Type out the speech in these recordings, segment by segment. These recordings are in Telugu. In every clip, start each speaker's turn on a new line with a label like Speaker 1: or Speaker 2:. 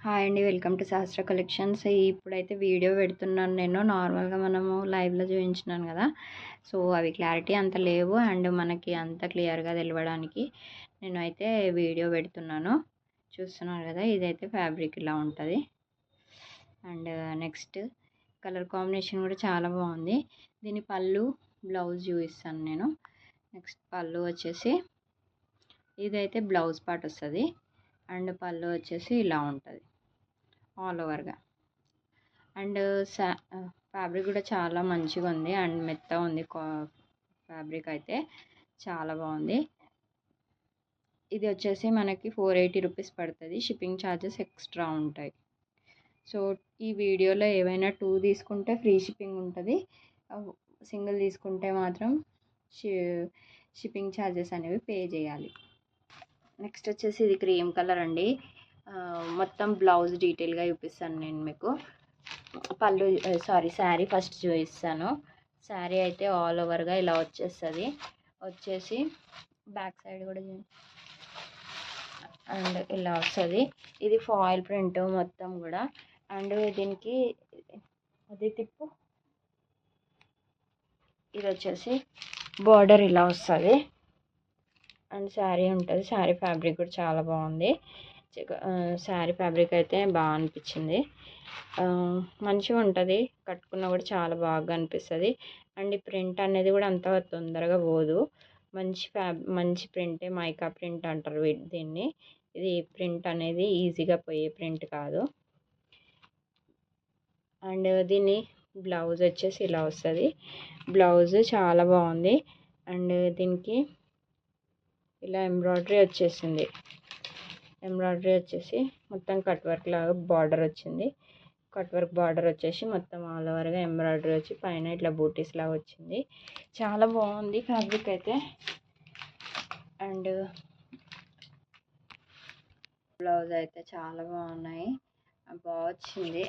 Speaker 1: హాయ్ అండి. Welcome to Sahasra collections. ఇప్పుడైతే వీడియో పెడుతున్నాను నేను. నార్మల్‌గా మనము లైవ్‌లో చూయించినాను కదా! సో, అవి క్లారిటీ అంత లేవు అండ్ మనకి అంత క్లియర్‌గా తెలవడానికి నేనైతే వీడియో పెడుతున్నాను. చూస్తున్నారు కదా! ఇదైతే ఫ్యాబ్రిక్ ఇలా ఉంటది. అండ్ నెక్స్ట్ కలర్ కాంబినేషన్ కూడా చాలా బాగుంది. దీని పళ్ళు, బ్లౌజ్ చూపిస్తాను నేను. నెక్స్ట్ పళ్ళు వచ్చేసి ఇదైతే బ్లౌజ్ పార్ట్ వస్తది. అండ్ పళ్ళు వచ్చేసి ఇలా ఉంటది ఆల్ ఓవర్‌గా. అండ్ ఫ్యాబ్రిక్ కూడా చాలా మంచిగా ఉంది అండ్ మెత్తగా ఉంది. ఫ్యాబ్రిక్ అయితే చాలా బాగుంది. ఇది వచ్చేసి మనకి 480 రూపీస్ పడుతుంది. షిప్పింగ్ ఛార్జెస్ ఎక్స్ట్రా ఉంటాయి. సో, ఈ వీడియోలో ఏవైనా 2 తీసుకుంటే ఫ్రీ షిప్పింగ్ ఉంటుంది. సింగిల్ తీసుకుంటే మాత్రం షిప్పింగ్ ఛార్జెస్ అనేవి పే చేయాలి. నెక్స్ట్ వచ్చేసి ఇది క్రీమ్ కలర్ అండి. మొత్తం బ్లౌజ్ డీటెయిల్గా చూపిస్తాను నేను మీకు. పళ్ళు శారీ ఫస్ట్ చూపిస్తాను. శారీ అయితే ఆల్ ఓవర్గా ఇలా వచ్చేసి బ్యాక్ సైడ్ కూడా అండ్ ఇలా వస్తుంది. ఇది ఫాయిల్ ప్రింట్ మొత్తం కూడా. అండ్ దీనికి అది తిప్పు. ఇది వచ్చేసి బార్డర్ ఇలా వస్తుంది అండ్ శారీ ఉంటుంది. శారీ ఫ్యాబ్రిక్ కూడా చాలా బాగుంది. శారీ ఫ్యాబ్రిక్ అయితే బాగా అనిపించింది. మంచిగా ఉంటుంది. కట్టుకున్నా కూడా చాలా బాగా అనిపిస్తుంది. అండ్ ఈ ప్రింట్ అనేది కూడా అంత తొందరగా పోదు. మంచి ప్రింటే, మైకా ప్రింట్ అంటారు దీన్ని. ఇది ప్రింట్ అనేది ఈజీగా పోయే ప్రింట్ కాదు. అండ్ దీన్ని బ్లౌజ్ వచ్చేసి ఇలా వస్తుంది. బ్లౌజ్ చాలా బాగుంది. అండ్ దీనికి ఇలా ఎంబ్రాయిడరీ వచ్చేసి మొత్తం కట్ వర్క్ లాగా బార్డర్ వచ్చింది. కట్ వర్క్ బార్డర్ వచ్చేసి మొత్తం ఆల్ ఓవర్గా ఎంబ్రాయిడరీ వచ్చి పైన ఇట్లా బూటీస్ లాగా వచ్చింది. చాలా బాగుంది ఫ్యాబ్రిక్ అయితే. అండ్ బ్లౌజ్ అయితే చాలా బాగున్నాయి. బాగా వచ్చింది.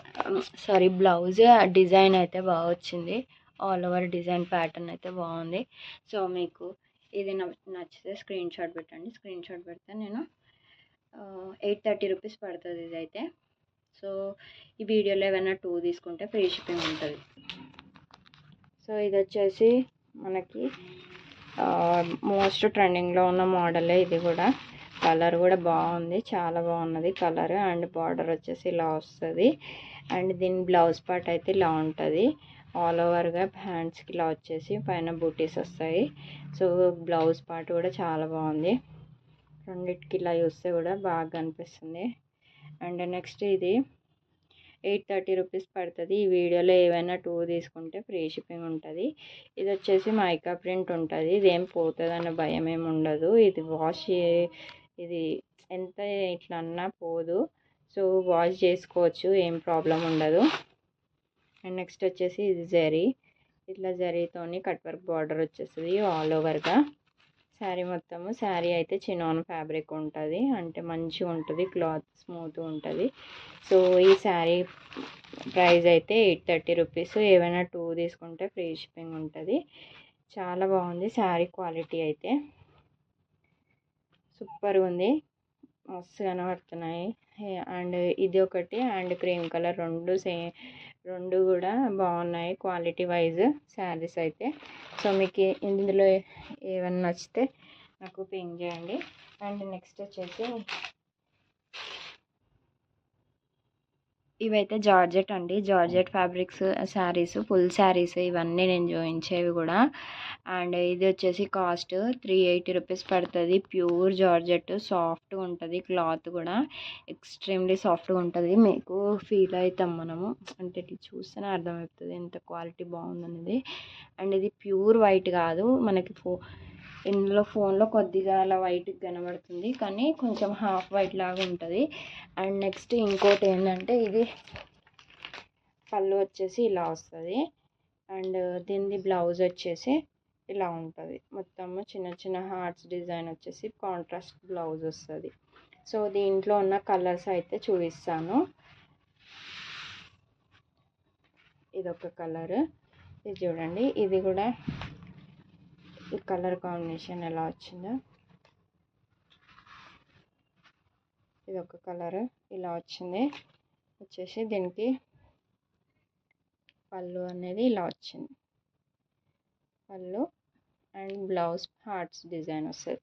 Speaker 1: బ్లౌజ్ డిజైన్ అయితే బాగా వచ్చింది. ఆల్ ఓవర్ డిజైన్ ప్యాటర్న్ అయితే బాగుంది. సో, మీకు ఇది నచ్చితే స్క్రీన్ షాట్ పెట్టండి. స్క్రీన్ షాట్ పెడితే నేను 830 రూపీస్ పడుతుంది ఇదైతే. సో, ఈ వీడియోలో ఏమైనా 2 తీసుకుంటే ఫ్రీ షిప్పింగ్ ఉంటుంది. సో, ఇది వచ్చేసి మనకి మోస్ట్ ట్రెండింగ్లో ఉన్న మోడలే ఇది కూడా. కలర్ కూడా బాగుంది. చాలా బాగున్నది కలర్. అండ్ బార్డర్ వచ్చేసి ఇలా వస్తుంది. అండ్ దీని బ్లౌజ్ పార్ట్ అయితే ఇలా ఉంటుంది. ఆల్ ఓవర్గా హ్యాండ్స్కి ఇలా వచ్చేసి పైన బూటీస్ వస్తాయి. సో, బ్లౌజ్ పార్ట్ కూడా చాలా బాగుంది. రెండిటికి ఇలా చూస్తే కూడా బాగా అనిపిస్తుంది. అండ్ నెక్స్ట్ ఇది 830 రూపీస్ పడుతుంది. ఈ వీడియోలో ఏవైనా 2 తీసుకుంటే ఫ్రీ షిప్పింగ్ ఉంటుంది. ఇది వచ్చేసి మైకా ప్రింట్ ఉంటుంది. ఇదేం పోతుందన్న భయం ఏమి ఉండదు. ఇది ఎంత ఇట్లా అన్నా పోదు. సో, వాష్ చేసుకోవచ్చు, ఏం ప్రాబ్లం ఉండదు. అండ్ నెక్స్ట్ వచ్చేసి ఇది ఇట్లా జరీతోని కట్ వర్క్ బార్డర్ వచ్చేస్తుంది ఆల్ ఓవర్గా. శారీ అయితే చినాన్ ఫ్యాబ్రిక్ ఉంటుంది. అంటే మంచిగా ఉంటుంది. క్లాత్ స్మూత్ ఉంటుంది. సో, ఈ శారీ ప్రైస్ అయితే 830 రూపీస్. ఏవైనా 2 తీసుకుంటే ఫ్రీ షిప్పింగ్ ఉంటుంది. చాలా బాగుంది. శారీ క్వాలిటీ అయితే సూపర్గా ఉంది. మస్తు కనబడుతున్నాయి. అండ్ ఇది ఒకటి అండ్ క్రీమ్ కలర్ రెండు కూడా బాగున్నాయి క్వాలిటీ వైజ్ శారీస్ అయితే. సో, మీకు ఇందులో ఏమైనా నచ్చితే నాకు పింక్ చేయండి. అండ్ నెక్స్ట్ వచ్చేసి ఇవైతే జార్జెట్ అండి. Georgette fabrics saris, full saris ఇవన్నీ నేను చూపించేవి కూడా. అండ్ ఇది వచ్చేసి కాస్ట్ 380 రూపీస్ పడుతుంది. ప్యూర్ జార్జెట్, సాఫ్ట్గా ఉంటుంది. క్లాత్ కూడా ఎక్స్ట్రీమ్లీ సాఫ్ట్గా ఉంటుంది. మీకు ఫీల్ అవుతాం మనము. అంటే ఇది చూస్తేనే అర్థమవుతుంది ఎంత క్వాలిటీ బాగుందనేది. అండ్ ఇది ప్యూర్ వైట్ కాదు. మనకి ఇందులో ఫోన్లో కొద్దిగా అలా వైట్ కనబడుతుంది, కానీ కొంచెం హాఫ్ వైట్ లాగా ఉంటుంది. అండ్ నెక్స్ట్ ఇంకోటి ఏంటంటే ఇది పళ్ళు వచ్చేసి ఇలా వస్తుంది. అండ్ దీని బ్లౌజ్ వచ్చేసి ఇలా ఉంటుంది. మొత్తము చిన్న చిన్న హార్ట్స్ డిజైన్ వచ్చేసి కాంట్రాస్ట్ బ్లౌజ్ వస్తుంది. సో, దీంట్లో ఉన్న కలర్స్ అయితే చూపిస్తాను. ఇదొక కలర్. ఇది చూడండి. ఇది కూడా ఈ కలర్ కాంబినేషన్ ఎలా వచ్చిందో. ఇది ఒక కలర్ ఇలా వచ్చింది. వచ్చేసి దీనికి పళ్ళు అనేది ఇలా వచ్చింది. పళ్ళు అండ్ బ్లౌజ్ హార్ట్స్ డిజైన్ వస్తుంది.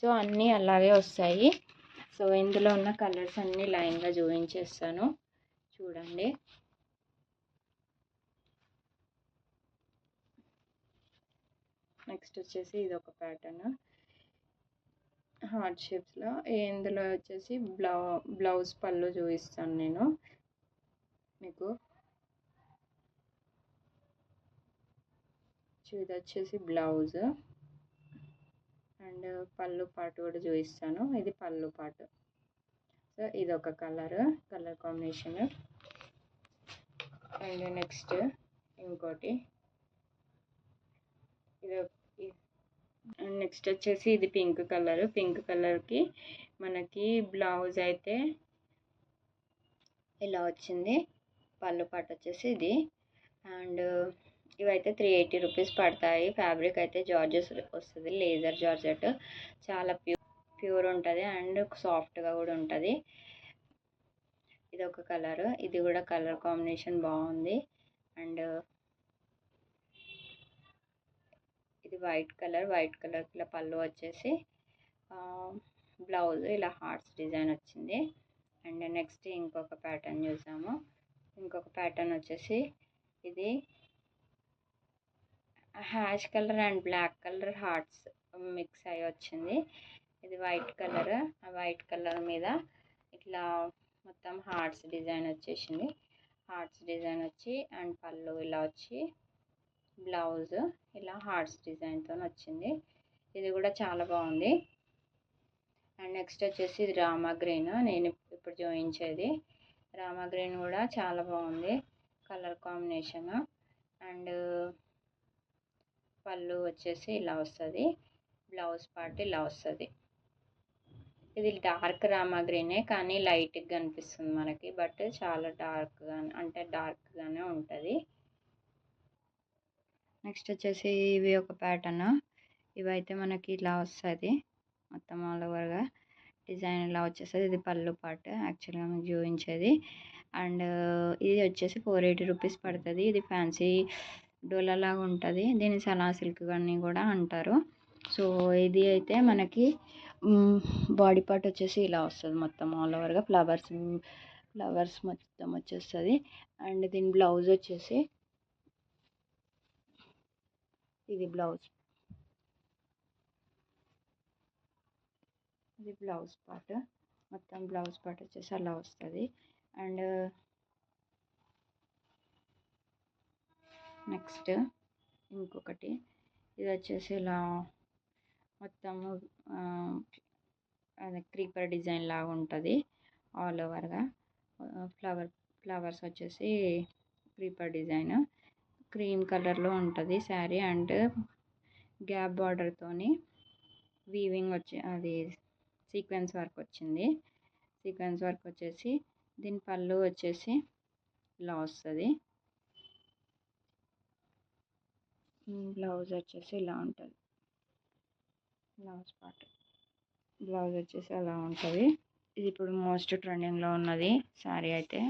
Speaker 1: సో అన్నీ అలాగే వస్తాయి. సో ఇందులో ఉన్న కలర్స్ అన్నీ లైన్గా చూపించేస్తాను చూడండి. నెక్స్ట్ వచ్చేసి ఇది ఒక ప్యాటర్న్ హార్ట్ షేప్స్లో. ఇందులో వచ్చేసి బ్లౌజ్ పళ్ళు చూపిస్తాను నేను మీకు. ఇది వచ్చేసి బ్లౌజ్ అండ్ పళ్ళు పాటు కూడా చూపిస్తాను. ఇది పళ్ళు పాటు. సో ఇది ఒక కలర్ కాంబినేషన్. అండ్ నెక్స్ట్ ఇంకోటి ఇది. అండ్ నెక్స్ట్ వచ్చేసి ఇది పింక్ కలర్కి మనకి బ్లౌజ్ అయితే ఇలా వచ్చింది. పళ్ళు పాటు వచ్చేసి ఇది. అండ్ ఇవైతే 380 రూపీస్ పడతాయి. ఫ్యాబ్రిక్ అయితే జార్జెస్ వస్తుంది, లేజర్ జార్జెట్. చాలా ప్యూర్ ఉంటుంది అండ్ సాఫ్ట్గా కూడా ఉంటుంది. ఇది ఒక కలర్. ఇది కూడా కలర్ కాంబినేషన్ బాగుంది. అండ్ ఇది వైట్ కలర్ ఇలా పళ్ళు వచ్చేసి బ్లౌజ్ ఇలా హార్ట్స్ డిజైన్ వచ్చింది. అండ్ నెక్స్ట్ ఇంకొక ప్యాటర్న్ చూసాము. ఇంకొక ప్యాటర్న్ వచ్చేసి ఇది ash colour and black colour hearts mix అయ్యి వచ్చింది. ఇది వైట్ కలర్. ఆ వైట్ కలర్ మీద ఇట్లా మొత్తం హార్ట్స్ డిజైన్ వచ్చేసింది. హార్ట్స్ డిజైన్ వచ్చి అండ్ పళ్ళు ఇలా వచ్చి బ్లౌజ్ ఇలా హార్ట్స్ డిజైన్తో వచ్చింది. ఇది కూడా చాలా బాగుంది. అండ్ నెక్స్ట్ వచ్చేసి ఇది రామా గ్రీన్. నేను ఇప్పుడు చూపించేది రామా గ్రీన్ కూడా చాలా బాగుంది కలర్ కాంబినేషన్. అండ్ పళ్ళు వచ్చేసి ఇలా వస్తుంది, బ్లౌజ్ పార్ట్ ఇలా వస్తుంది. ఇది డార్క్ రామా గ్రీనే కానీ లైట్గా కనిపిస్తుంది మనకి, బట్ చాలా డార్క్గానే ఉంటుంది. నెక్స్ట్ వచ్చేసి ఇవి ఒక ప్యాటర్న్. ఇవైతే మనకి ఇలా వస్తుంది మొత్తం ఆల్ ఓవర్గా డిజైన్ ఇలా వచ్చేస్తుంది. ఇది పళ్ళు పార్ట్ యాక్చువల్గా మీకు చూపించేది. అండ్ ఇది వచ్చేసి 480 రూపీస్ పడుతుంది. ఇది ఫ్యాన్సీ డోలా లాగా ఉంటుంది. దీన్ని సలా సిల్క్ అని కూడా అంటారు. సో ఇది అయితే మనకి బాడీ పార్ట్ వచ్చేసి ఇలా వస్తుంది మొత్తం ఆల్ ఓవర్గా ఫ్లవర్స్ మొత్తం వచ్చేస్తుంది. అండ్ దీని బ్లౌజ్ వచ్చేసి ఇది బ్లౌజ్ పార్ట్ మొత్తం బ్లౌజ్ పార్ట్ వచ్చేసి అలా వస్తుంది. అండ్ నెక్స్ట్ ఇంకొకటి ఇది వచ్చేసి ఇలా మొత్తము అదే క్రీపర్ డిజైన్ లాగా ఉంటుంది ఆల్ ఓవర్గా. ఫ్లవర్స్ వచ్చేసి క్రీపర్ డిజైన్ క్రీమ్ కలర్లో ఉంటుంది శారీ. అండ్ గ్యాప్ బార్డర్తోని వీవింగ్ వచ్చి అది సీక్వెన్స్ వర్క్ వచ్చింది. సీక్వెన్స్ వర్క్ వచ్చేసి దీని పళ్ళు వచ్చేసి ఇలా వస్తుంది. బ్లౌజ్ వచ్చేసి ఇలా ఉంటుంది. బ్లౌజ్ వచ్చేసి అలా ఉంటుంది. ఇది ఇప్పుడు మోస్ట్ ట్రెండింగ్లో ఉన్నది శారీ అయితే.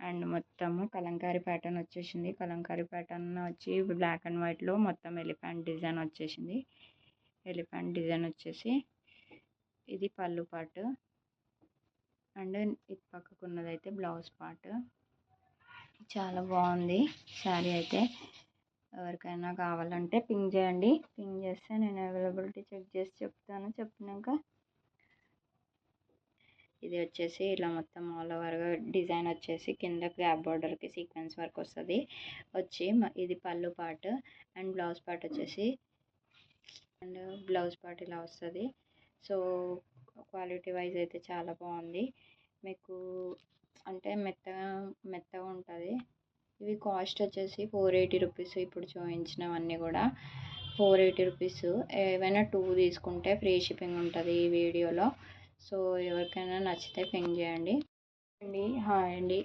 Speaker 1: అండ్ మొత్తము కలంకారీ ప్యాటర్న్ వచ్చేసింది. కలంకారీ ప్యాటర్న్ వచ్చి బ్లాక్ అండ్ వైట్లో మొత్తం ఎలిఫెంట్ డిజైన్ వచ్చేసింది. ఎలిఫెంట్ డిజైన్ వచ్చేసి ఇది పళ్ళు పార్ట్ అండ్ ఇది పక్కకు ఉన్నదైతే బ్లౌజ్ పార్ట్. చాలా బాగుంది శారీ అయితే. ఎవరికైనా కావాలంటే పింక్ చేయండి. పింక్ చేస్తే నేను అవైలబిలిటీ చెక్ చేసి చెప్తాను. చెప్పినాక ఇది వచ్చేసి ఇలా మొత్తం ఆల్ ఓవర్గా డిజైన్ వచ్చేసి కింద గ్యాప్ బార్డర్కి సీక్వెన్స్ వర్క్ వస్తుంది వచ్చి ఇది పళ్ళు పార్ట్ అండ్ బ్లౌజ్ పార్ట్ వచ్చేసి అండ్ బ్లౌజ్ పార్ట్ ఇలా వస్తుంది. సో క్వాలిటీ వైజ్ అయితే చాలా బాగుంది. మీకు అంటే మెత్తగా ఉంటుంది. ఇవి కాస్ట్ వచ్చేసి 480 రూపీస్. ఇప్పుడు చూపించినవన్నీ కూడా 480 రూపీస్. ఏవైనా 2 తీసుకుంటే ఫ్రీ షిప్పింగ్ ఉంటుంది ఈ వీడియోలో. సో ఎవరికైనా నచ్చితే పింక్ చేయండి. హాయ్ అండి.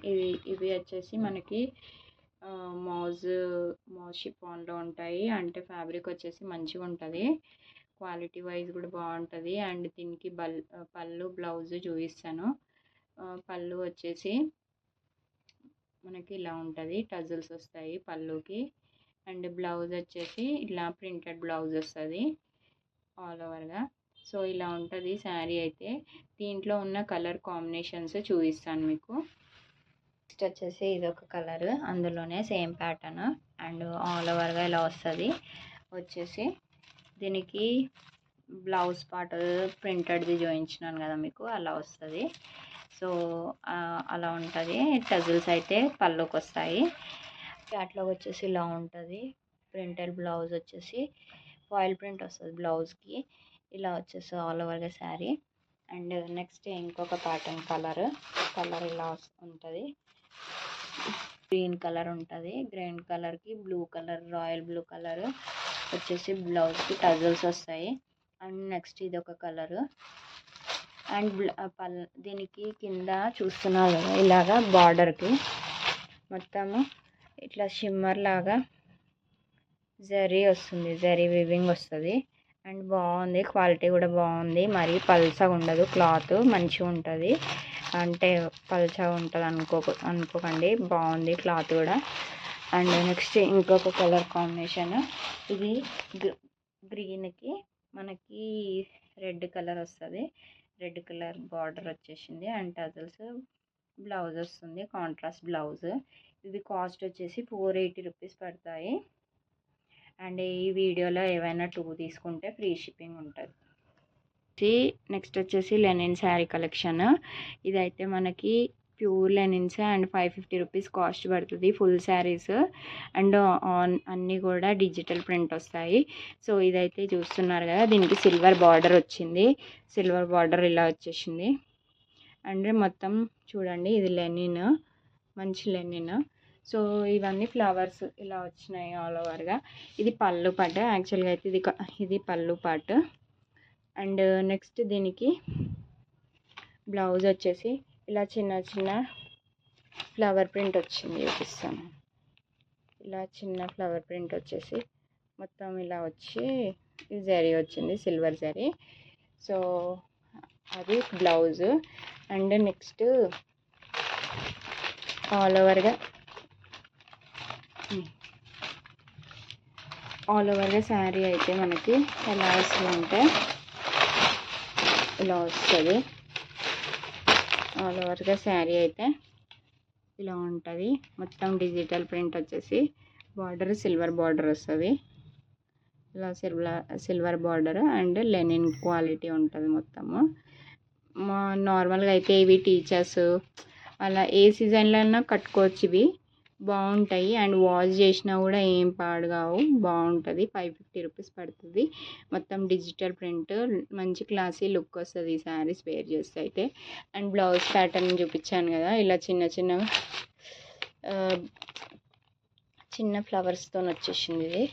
Speaker 1: ఇవి వచ్చేసి మనకి మౌజ్ షిఫాన్లో ఉంటాయి. అంటే ఫ్యాబ్రిక్ వచ్చేసి మంచిగా ఉంటుంది, క్వాలిటీ వైజ్ కూడా బాగుంటుంది. అండ్ దీనికి పళ్ళు బ్లౌజ్ చూపిస్తాను. పళ్ళు వచ్చేసి మనకి ఇలా ఉంటుంది, టజల్స్ వస్తాయి పళ్ళుకి. అండ్ బ్లౌజ్ వచ్చేసి ఇలా ప్రింటెడ్ బ్లౌజ్ వస్తుంది ఆల్ ఓవర్గా. సో ఇలా ఉంటుంది శారీ అయితే. దీంట్లో ఉన్న కలర్ కాంబినేషన్స్ చూపిస్తాను మీకు. నెక్స్ట్ వచ్చేసి ఇది ఒక కలర్, అందులోనే సేమ్ ప్యాటర్న్ అండ్ ఆల్ ఓవర్గా ఇలా వస్తుంది. వచ్చేసి దీనికి బ్లౌజ్ పార్ట్ ప్రింటెడ్ది చూపించినాను కదా మీకు, అలా వస్తుంది. సో అలా ఉంటుంది. టజిల్స్ అయితే పళ్ళుకి వస్తాయి. క్యాట్లాగ్ వచ్చేసి ఇలా ఉంటుంది. ప్రింటెడ్ బ్లౌజ్ వచ్చేసి ఫాయిల్ ప్రింట్ వస్తుంది బ్లౌజ్కి. ఇలా వచ్చేసి ఆల్ ఓవర్గా శారీ. అండ్ నెక్స్ట్ ఇంకొక ప్యాటర్న్ కలర్ ఇలా ఉంటుంది. గ్రీన్ కలర్ ఉంటుంది. గ్రీన్ కలర్కి blue colour, royal blue colour వచ్చేసి బ్లౌజ్కి టజల్స్ వస్తాయి. అండ్ నెక్స్ట్ ఇది ఒక కలరు. అండ్ దీనికి కింద చూస్తున్నారు కదా ఇలాగా బార్డర్కి మొత్తము ఇట్లా షిమ్మర్ లాగా జరీ వస్తుంది, జరీ వివింగ్ వస్తుంది. అండ్ బాగుంది, క్వాలిటీ కూడా బాగుంది. మరీ పల్చగా ఉండదు, క్లాత్ మంచిగా ఉంటుంది. అంటే పల్చగా ఉంటుంది అనుకోకండి, బాగుంది క్లాత్ కూడా. అండ్ నెక్స్ట్ ఇంకొక కలర్ కాంబినేషన్, ఇది గ్రీన్కి మనకి రెడ్ కలర్ వస్తుంది. రెడ్ కలర్ బార్డర్ వచ్చేసింది అండ్ టజల్స్. బ్లౌజ్ వస్తుంది కాంట్రాస్ట్ బ్లౌజ్. ఇది కాస్ట్ వచ్చేసి 480 రూపీస్ పడతాయి. అండ్ ఈ వీడియోలో ఏవైనా 2 తీసుకుంటే ఫ్రీ షిప్పింగ్ ఉంటుంది. నెక్స్ట్ వచ్చేసి లెనిన్ శారీ కలెక్షన్. ఇదైతే మనకి pure linens and 550 rupees cost పడుతుంది ఫుల్ శారీస్. అండ్ అన్నీ కూడా డిజిటల్ ప్రింట్ వస్తాయి. సో ఇదైతే చూస్తున్నారు కదా, దీనికి సిల్వర్ బార్డర్ వచ్చింది. సిల్వర్ బార్డర్ ఇలా వచ్చేసింది. అండ్ మొత్తం చూడండి, ఇది లెనిన్, మంచి లెనిన్. సో ఇవన్నీ ఫ్లవర్స్ ఇలా వచ్చినాయి ఆల్ ఓవర్గా. ఇది పళ్ళు పాట, యాక్చువల్గా అయితే ఇది పళ్ళు పాట. అండ్ నెక్స్ట్ దీనికి బ్లౌజ్ వచ్చేసి ఇలా చిన్న చిన్న ఫ్లవర్ ప్రింట్ వచ్చింది, చూపిస్తాను. ఇలా చిన్న ఫ్లవర్ ప్రింట్ వచ్చేసి మొత్తం ఇలా వచ్చి ఈ జరీ వచ్చింది, సిల్వర్ జరీ. సో అది బ్లౌజ్. అండ్ నెక్స్ట్ ఆల్ ఓవర్గా శారీ అయితే మనకి ఎలా వస్తుందంటే ఇలా వస్తుంది. ఆల్ ఓవర్గా శారీ అయితే ఇలా ఉంటుంది. మొత్తం డిజిటల్ ప్రింట్ వచ్చేసి బార్డర్ సిల్వర్ బార్డర్ వస్తుంది. ఇలా silver border and Lenin quality ఉంటుంది మొత్తము. నార్మల్గా అయితే ఇవి టీచర్స్ అలా ఏ సీజన్లో అయినా కట్టుకోవచ్చు. ఇవి బాగుంటాయి అండ్ వాష్ చేసినా కూడా ఏం పాడు కావు, బాగుంటుంది. 550 రూపీస్ పడుతుంది. మొత్తం డిజిటల్ ప్రింట్, మంచి క్లాసీ లుక్ వస్తుంది ఈ శారీస్ వేర్ చేస్తే అయితే. అండ్ బ్లౌజ్ ప్యాటర్న్ చూపించాను కదా, ఇలా చిన్న ఫ్లవర్స్తో వచ్చేసింది. ఇది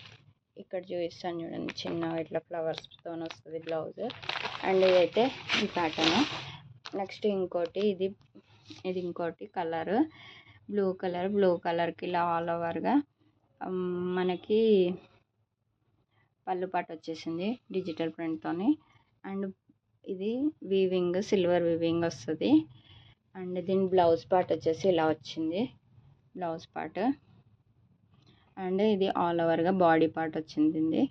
Speaker 1: ఇక్కడ చూపిస్తాను చూడండి, చిన్న ఇట్లా ఫ్లవర్స్తో వస్తుంది బ్లౌజ్. అండ్ ఇదైతే ఈ ప్యాటర్న్. నెక్స్ట్ ఇంకోటి ఇది ఇంకోటి కలర్ బ్లూ కలర్కి ఇలా ఆల్ ఓవర్గా మనకి పళ్ళు పాట వచ్చేసింది డిజిటల్ ప్రింట్తోని. అండ్ ఇది వీవింగ్, సిల్వర్ వీవింగ్ వస్తుంది. అండ్ దీని బ్లౌజ్ పార్ట్ వచ్చేసి ఇలా వచ్చింది, బ్లౌజ్ పార్ట్. అండ్ ఇది ఆల్ ఓవర్గా బాడీ పార్ట్ వచ్చింది.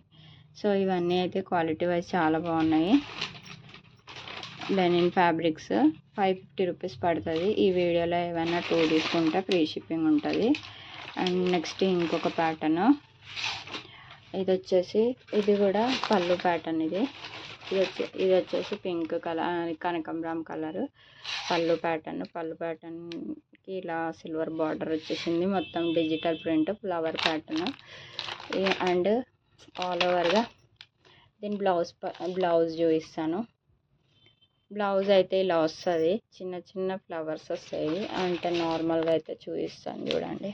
Speaker 1: సో ఇవన్నీ అయితే క్వాలిటీ వైజ్ చాలా బాగున్నాయి. లెనిన్ ఫ్యాబ్రిక్స్ 550 రూపీస్ పడుతుంది. ఈ వీడియోలో ఏమైనా 2 తీసుకుంటే ఫ్రీ షిప్పింగ్ ఉంటుంది. అండ్ నెక్స్ట్ ఇంకొక ప్యాటర్న్, ఇది కూడా పళ్ళు ప్యాటర్న్. ఇది వచ్చేసి పింక్ కలర్, కనకాంబరం కలర్ పళ్ళు ప్యాటర్న్కి ఇలా సిల్వర్ బార్డర్ వచ్చేసింది. మొత్తం digital print flower pattern. And all ఓవర్గా దీని బ్లౌజ్ చూపిస్తాను. బ్లౌజ్ అయితే ఇలా వస్తుంది, చిన్న చిన్న ఫ్లవర్స్ వస్తాయి. అంటే నార్మల్గా అయితే చూపిస్తాను చూడండి,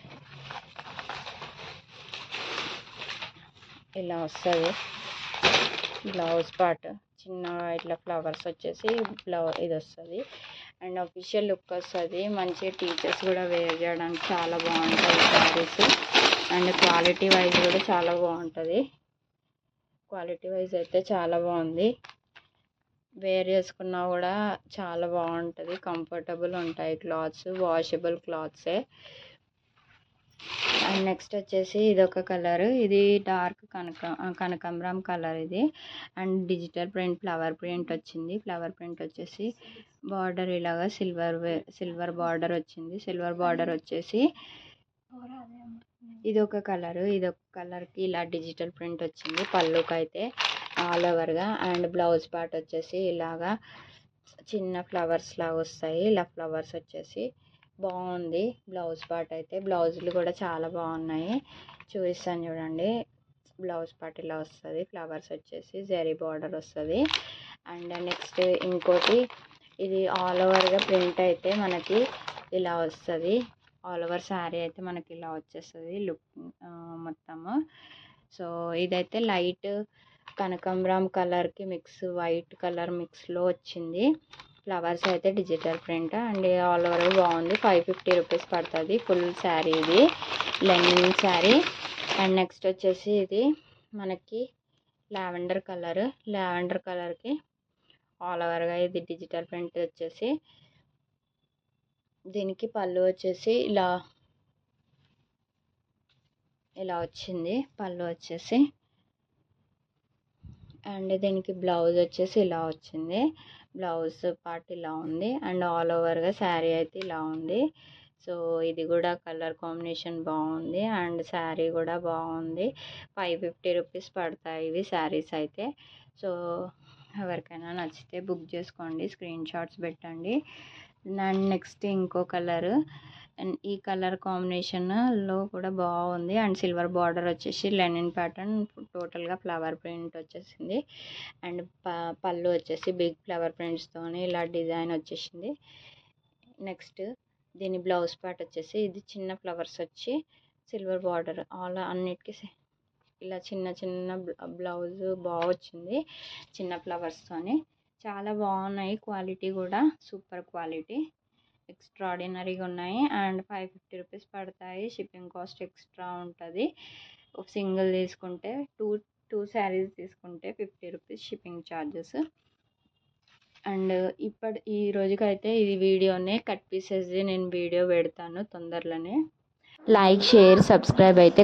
Speaker 1: ఇలా వస్తుంది బ్లౌజ్ పార్ట్. చిన్న ఇట్లా ఫ్లవర్స్ వచ్చేసి ఇది వస్తుంది. అండ్ అఫీషియల్ లుక్ వస్తుంది. మంచిగా టీచర్స్ కూడా వేర్ చేయడానికి చాలా బాగుంటుంది శారీస్. అండ్ క్వాలిటీ వైజ్ కూడా చాలా బాగుంటుంది. క్వాలిటీ వైజ్ అయితే చాలా బాగుంది. వేర్ చేసుకున్నా కూడా చాలా బాగుంటుంది, కంఫర్టబుల్ ఉంటాయి క్లాత్స్, వాషబుల్ క్లాత్సే. అండ్ నెక్స్ట్ వచ్చేసి ఇదొక కలర్, ఇది డార్క్ కనకాంబరం కలర్ ఇది. And digital print flower print వచ్చింది. ఫ్లవర్ ప్రింట్ వచ్చేసి బార్డర్ ఇలాగా సిల్వర్ బార్డర్ వచ్చింది. సిల్వర్ బార్డర్ వచ్చేసి ఇదొక కలర్కి ఇలా డిజిటల్ ప్రింట్ వచ్చింది పళ్ళుకి అయితే ఆల్ ఓవర్గా. అండ్ బ్లౌజ్ పార్ట్ వచ్చేసి ఇలాగా చిన్న ఫ్లవర్స్ లాగా వస్తాయి. ఇలా ఫ్లవర్స్ వచ్చేసి బాగుంది బ్లౌజ్ పార్ట్ అయితే. బ్లౌజులు కూడా చాలా బాగున్నాయి, చూపిస్తాను చూడండి. బ్లౌజ్ పార్ట్ ఇలా వస్తుంది, ఫ్లవర్స్ వచ్చేసి జరీ బార్డర్ వస్తుంది. అండ్ నెక్స్ట్ ఇంకోటి, ఇది ఆల్ ఓవర్గా ప్రింట్ అయితే మనకి ఇలా వస్తుంది. ఆల్ ఓవర్ శారీ అయితే మనకి ఇలా వచ్చేస్తుంది లుక్ మొత్తము. సో ఇదైతే లైట్ కనకాంబరం కలర్కి మిక్స్ వైట్ కలర్ మిక్స్లో వచ్చింది. ఫ్లవర్స్ అయితే digital print and all over బాగుంది. 550 రూపీస్ పడుతుంది ఫుల్ శారీ, ఇది లెనిన్ శారీ. అండ్ నెక్స్ట్ వచ్చేసి ఇది మనకి లావెండర్ కలర్కి ఆల్ ఓవర్గా ఇది డిజిటల్ ప్రింట్ వచ్చేసి, దీనికి పళ్ళు వచ్చేసి ఇలా వచ్చింది పళ్ళు వచ్చేసి. అండ్ దీనికి బ్లౌజ్ వచ్చేసి ఇలా వచ్చింది, బ్లౌజ్ పార్ట్ ఇలా ఉంది. అండ్ ఆల్ ఓవర్గా శారీ అయితే ఇలా ఉంది. సో ఇది కూడా కలర్ కాంబినేషన్ బాగుంది అండ్ శారీ కూడా బాగుంది. 550 రూపీస్ పడతాయి ఇవి శారీస్ అయితే. సో ఎవరికైనా నచ్చితే బుక్ చేసుకోండి, స్క్రీన్ షాట్స్ పెట్టండి. అండ్ నెక్స్ట్ ఇంకో కలర్, అండ్ ఈ కలర్ కాంబినేషన్లో కూడా బాగుంది. అండ్ సిల్వర్ బార్డర్ వచ్చేసి లెనిన్ ప్యాటర్న్, టోటల్గా ఫ్లవర్ ప్రింట్ వచ్చేసింది. అండ్ పళ్ళు వచ్చేసి బిగ్ ఫ్లవర్ ప్రింట్స్తో ఇలా డిజైన్ వచ్చేసింది. నెక్స్ట్ దీని బ్లౌజ్ పార్ట్ వచ్చేసి ఇది చిన్న ఫ్లవర్స్ వచ్చి సిల్వర్ బార్డర్ అన్నిటికీ ఇలా చిన్న బ్లౌజ్ బాగా వచ్చింది చిన్న ఫ్లవర్స్తోని. చాలా బాగున్నాయి, క్వాలిటీ కూడా సూపర్ క్వాలిటీ, ఎక్స్ట్రాడినరీగా ఉన్నాయి. అండ్ 550 రూపీస్ పడతాయి, షిప్పింగ్ కాస్ట్ ఎక్స్ట్రా ఉంటుంది. సింగిల్ తీసుకుంటే టూ శారీస్ తీసుకుంటే 50 రూపీస్ షిప్పింగ్ ఛార్జెస్. అండ్ ఈ రోజుకైతే ఇది వీడియోనే కట్ పీసెస్ది నేను వీడియో పెడతాను తొందరలోనే. లైక్ షేర్ సబ్స్క్రైబ్ అయితే